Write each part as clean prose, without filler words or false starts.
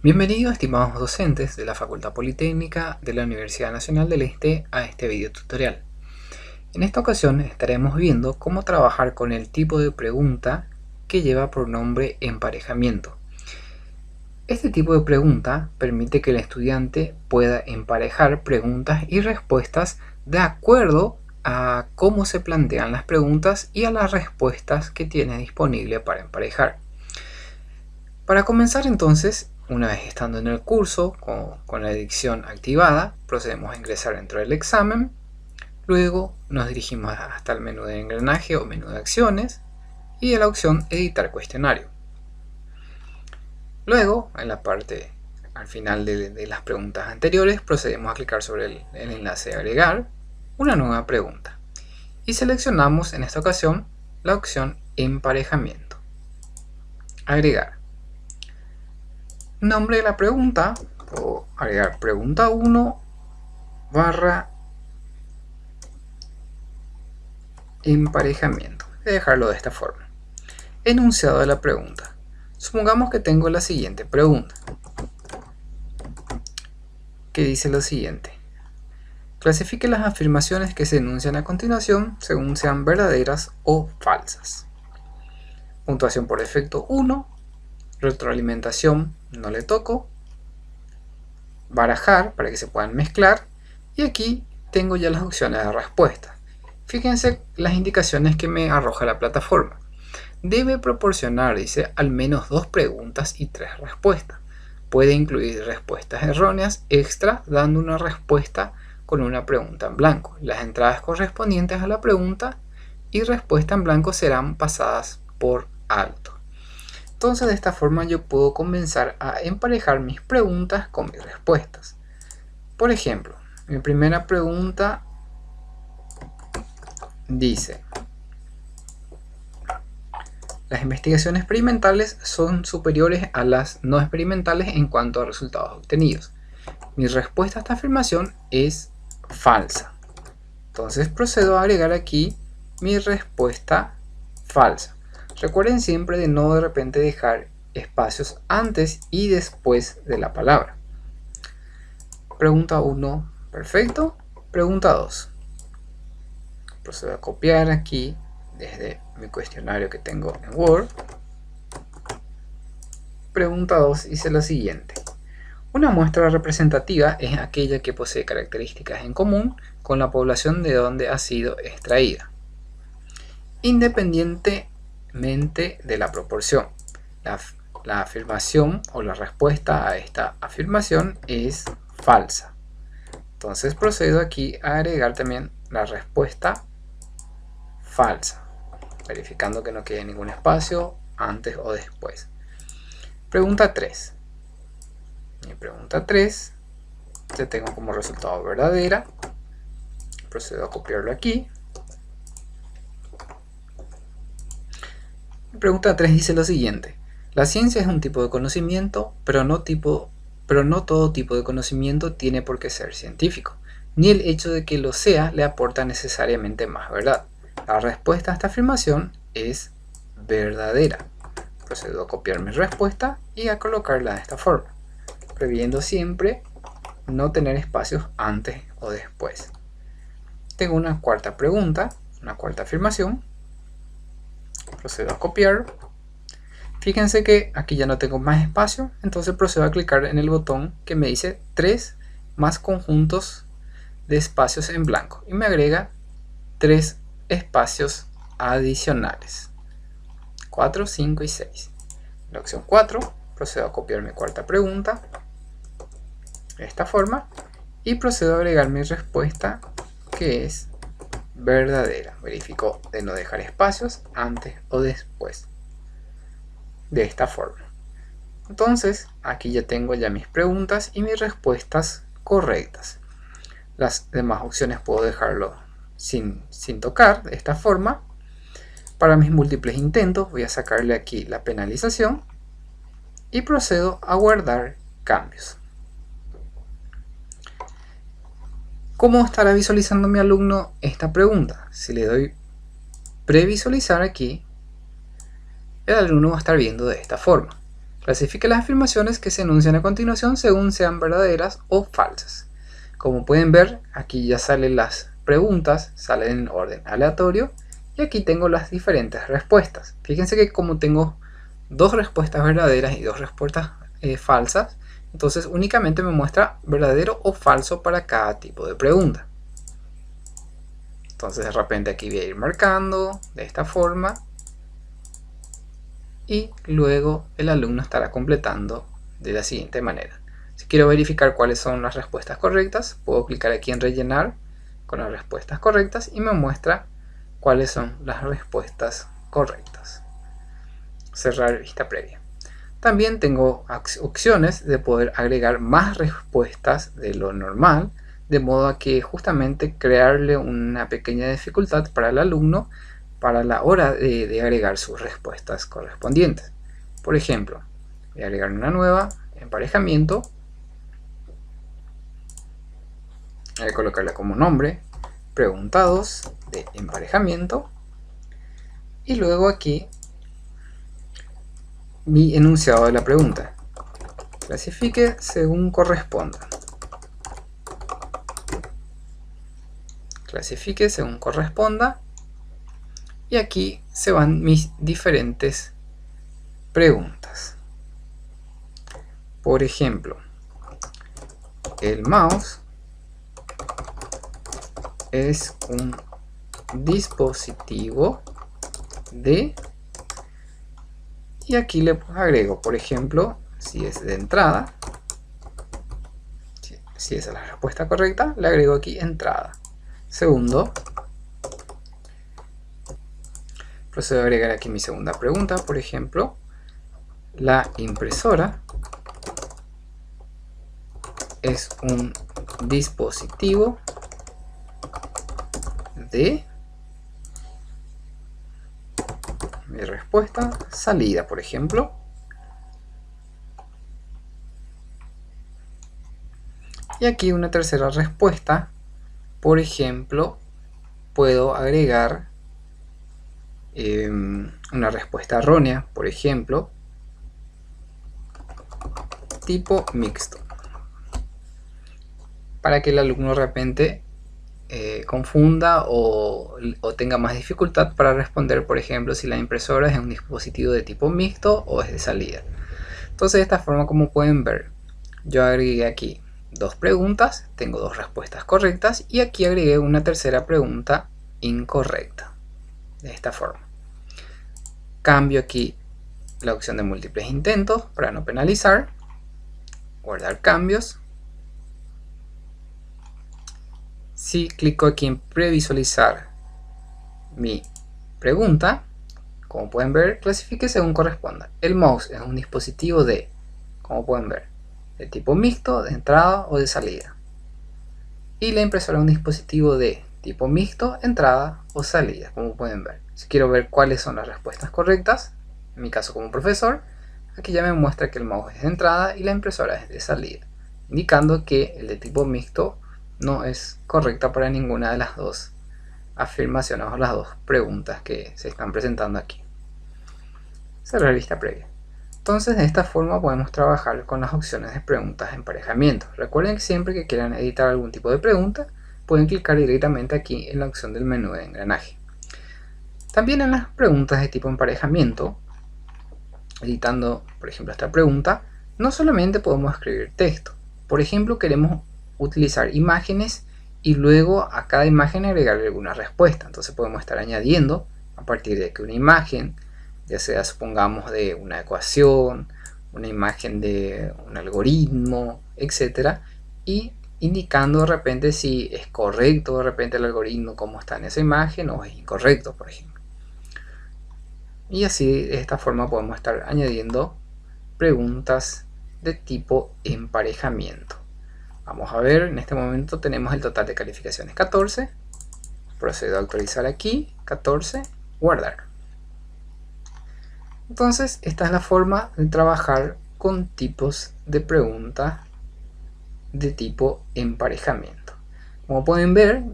Bienvenidos, estimados docentes de la Facultad Politécnica de la Universidad Nacional del Este, a este video tutorial. En esta ocasión estaremos viendo cómo trabajar con el tipo de pregunta que lleva por nombre emparejamiento. Este tipo de pregunta permite que el estudiante pueda emparejar preguntas y respuestas de acuerdo a cómo se plantean las preguntas y a las respuestas que tiene disponible para emparejar. Para comenzar entonces, una vez estando en el curso con la edición activada, procedemos a ingresar dentro del examen. Luego nos dirigimos hasta el menú de engranaje o menú de acciones y de la opción editar cuestionario. Luego, en la parte al final de las preguntas anteriores, procedemos a clicar sobre el enlace de agregar una nueva pregunta y seleccionamos en esta ocasión la opción emparejamiento. Agregar. Nombre de la pregunta, puedo agregar pregunta 1 barra emparejamiento. Voy a dejarlo de esta forma. Enunciado de la pregunta. Supongamos que tengo la siguiente pregunta, que dice lo siguiente: clasifique las afirmaciones que se enuncian a continuación según sean verdaderas o falsas. Puntuación por defecto 1, retroalimentación no le toco, barajar para que se puedan mezclar, y aquí tengo ya las opciones de respuesta. Fíjense las indicaciones que me arroja la plataforma. Debe proporcionar, dice, al menos 2 preguntas y 3 respuestas. Puede incluir respuestas erróneas extra dando una respuesta con una pregunta en blanco. Las entradas correspondientes a la pregunta y respuesta en blanco serán pasadas por alto. Entonces de esta forma yo puedo comenzar a emparejar mis preguntas con mis respuestas. Por ejemplo, mi primera pregunta dice: las investigaciones experimentales son superiores a las no experimentales en cuanto a resultados obtenidos. Mi respuesta a esta afirmación es falsa. Entonces procedo a agregar aquí mi respuesta falsa. Recuerden siempre de no de repente dejar espacios antes y después de la palabra. Pregunta 1, perfecto. Pregunta 2. Procedo a copiar aquí desde mi cuestionario que tengo en Word. Pregunta 2 dice lo siguiente: una muestra representativa es aquella que posee características en común con la población de donde ha sido extraída, independientemente de la proporción. La afirmación o la respuesta a esta afirmación es falsa. Entonces procedo aquí a agregar también la respuesta falsa, verificando que no quede ningún espacio antes o después. Pregunta 3. Mi pregunta 3 ya tengo como resultado verdadera. Procedo a copiarlo aquí. Mi pregunta 3 dice lo siguiente: la ciencia es un tipo de conocimiento, pero no todo tipo de conocimiento tiene por qué ser científico, ni el hecho de que lo sea le aporta necesariamente más verdad. La respuesta a esta afirmación es verdadera. Procedo a copiar mi respuesta y a colocarla de esta forma, previendo siempre no tener espacios antes o después. Tengo una cuarta pregunta, una cuarta afirmación. Procedo a copiar. Fíjense que aquí ya no tengo más espacio, entonces procedo a clicar en el botón que me dice 3 más conjuntos de espacios en blanco y me agrega 3 espacios adicionales: 4, 5 y 6. En la opción 4 procedo a copiar mi cuarta pregunta de esta forma y procedo a agregar mi respuesta, que es verdadera. Verifico de no dejar espacios antes o después, de esta forma. Entonces aquí ya tengo ya mis preguntas y mis respuestas correctas. Las demás opciones puedo dejarlo sin tocar, de esta forma. Para mis múltiples intentos voy a sacarle aquí la penalización y procedo a guardar cambios. ¿Cómo estará visualizando mi alumno esta pregunta? Si le doy previsualizar aquí, el alumno va a estar viendo de esta forma. Clasifique las afirmaciones que se enuncian a continuación según sean verdaderas o falsas. Como pueden ver, aquí ya salen las preguntas, salen en orden aleatorio, y aquí tengo las diferentes respuestas. Fíjense que como tengo dos respuestas verdaderas y dos respuestas falsas, entonces únicamente me muestra verdadero o falso para cada tipo de pregunta. Entonces de repente aquí voy a ir marcando de esta forma, y luego el alumno estará completando de la siguiente manera. Si quiero verificar cuáles son las respuestas correctas, puedo clicar aquí en rellenar con las respuestas correctas y me muestra cuáles son las respuestas correctas. Cerrar vista previa. También tengo opciones de poder agregar más respuestas de lo normal, de modo a que justamente crearle una pequeña dificultad para el alumno para la hora de agregar sus respuestas correspondientes. Por ejemplo, voy a agregar una nueva, emparejamiento, voy a colocarla como nombre, preguntados de emparejamiento, y luego aquí mi enunciado de la pregunta. Clasifique según corresponda. Clasifique según corresponda. Y aquí se van mis diferentes preguntas. Por ejemplo, el mouse es un dispositivo de... Y aquí le agrego, por ejemplo, si es de entrada, si esa es la respuesta correcta, le agrego aquí entrada. Segundo, procedo a agregar aquí mi segunda pregunta, por ejemplo, la impresora es un dispositivo de... Mi respuesta, salida, por ejemplo. Y aquí una tercera respuesta, por ejemplo, puedo agregar una respuesta errónea, por ejemplo, tipo mixto, para que el alumno de repente confunda o tenga más dificultad para responder, por ejemplo, si la impresora es un dispositivo de tipo mixto o es de salida. Entonces de esta forma, como pueden ver, yo agregué aquí dos preguntas, tengo dos respuestas correctas y aquí agregué una tercera pregunta incorrecta. De esta forma. Cambio aquí la opción de múltiples intentos para no penalizar. Guardar cambios. Si clico aquí en previsualizar mi pregunta, como pueden ver, clasifique según corresponda. El mouse es un dispositivo de, como pueden ver, de tipo mixto, de entrada o de salida. Y la impresora es un dispositivo de tipo mixto, entrada o salida, como pueden ver. Si quiero ver cuáles son las respuestas correctas, en mi caso como profesor, aquí ya me muestra que el mouse es de entrada y la impresora es de salida, indicando que el de tipo mixto no es correcta para ninguna de las dos afirmaciones o las dos preguntas que se están presentando aquí. Cerrar vista previa. Entonces de esta forma podemos trabajar con las opciones de preguntas de emparejamiento. Recuerden que siempre que quieran editar algún tipo de pregunta, pueden clicar directamente aquí en la opción del menú de engranaje. También en las preguntas de tipo emparejamiento, editando por ejemplo esta pregunta, no solamente podemos escribir texto. Por ejemplo, queremos utilizar imágenes y luego a cada imagen agregarle alguna respuesta. Entonces podemos estar añadiendo a partir de que una imagen, ya sea supongamos de una ecuación, una imagen de un algoritmo, etcétera, y indicando de repente si es correcto de repente el algoritmo como está en esa imagen o es incorrecto, por ejemplo. Y así de esta forma podemos estar añadiendo preguntas de tipo emparejamiento. Vamos a ver, en este momento tenemos el total de calificaciones 14. Procedo a actualizar aquí, 14, guardar. Entonces, esta es la forma de trabajar con tipos de preguntas de tipo emparejamiento. Como pueden ver,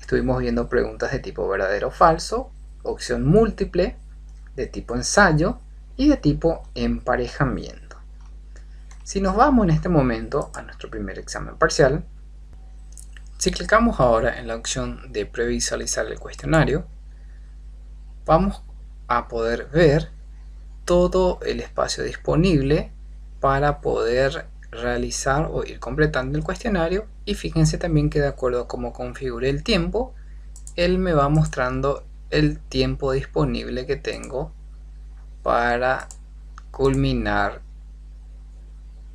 estuvimos viendo preguntas de tipo verdadero o falso, opción múltiple, de tipo ensayo y de tipo emparejamiento. Si nos vamos en este momento a nuestro primer examen parcial, si clicamos ahora en la opción de previsualizar el cuestionario, vamos a poder ver todo el espacio disponible para poder realizar o ir completando el cuestionario. Y fíjense también que de acuerdo a cómo configure el tiempo, él me va mostrando el tiempo disponible que tengo para culminar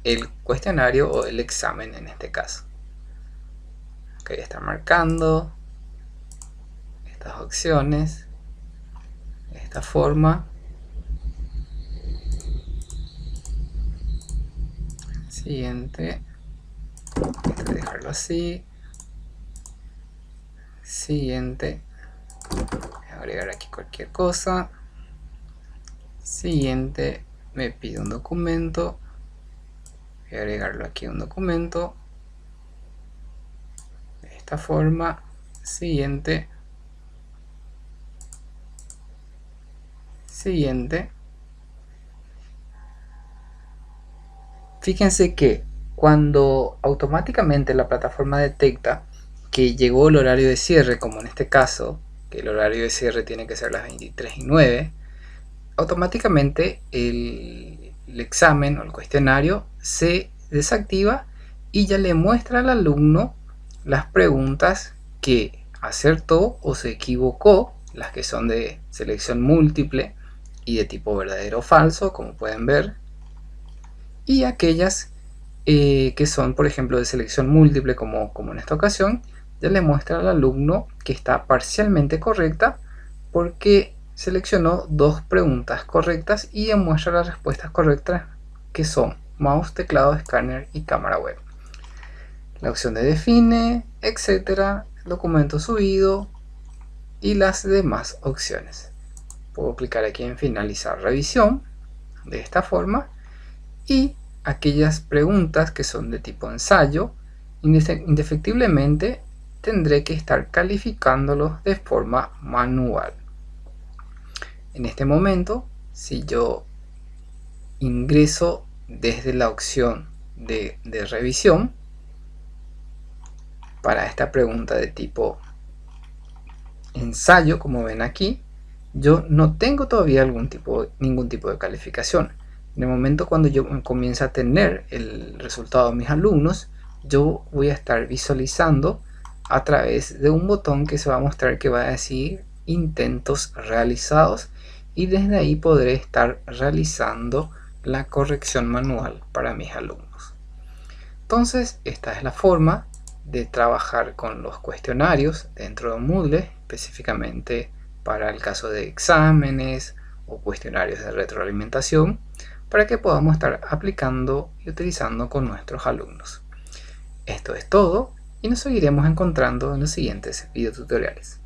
el cuestionario o el examen en este caso. Ok, está marcando estas opciones de esta forma. Siguiente, voy a dejarlo así. Siguiente, voy a agregar aquí cualquier cosa. Siguiente, me pide un documento, voy a agregarlo aquí a un documento de esta forma. Siguiente, siguiente. Fíjense que cuando automáticamente la plataforma detecta que llegó el horario de cierre, como en este caso, que el horario de cierre tiene que ser las 23:09, automáticamente el examen o el cuestionario se desactiva y ya le muestra al alumno las preguntas que acertó o se equivocó, las que son de selección múltiple y de tipo verdadero o falso, como pueden ver, y aquellas que son, por ejemplo, de selección múltiple, como en esta ocasión, ya le muestra al alumno que está parcialmente correcta porque seleccionó dos preguntas correctas y muestra las respuestas correctas, que son mouse, teclado, escáner y cámara web. La opción de define, etcétera, documento subido y las demás opciones. Puedo clicar aquí en finalizar revisión de esta forma, y aquellas preguntas que son de tipo ensayo, indefectiblemente tendré que estar calificándolos de forma manual. En este momento, si yo ingreso desde la opción de revisión para esta pregunta de tipo ensayo, como ven aquí, yo no tengo todavía ningún tipo de calificación. En el momento cuando yo comienzo a tener el resultado de mis alumnos, yo voy a estar visualizando a través de un botón que se va a mostrar, que va a decir intentos realizados, y desde ahí podré estar realizando la corrección manual para mis alumnos. Entonces, esta es la forma de trabajar con los cuestionarios dentro de Moodle, específicamente para el caso de exámenes o cuestionarios de retroalimentación, para que podamos estar aplicando y utilizando con nuestros alumnos. Esto es todo y nos seguiremos encontrando en los siguientes videotutoriales.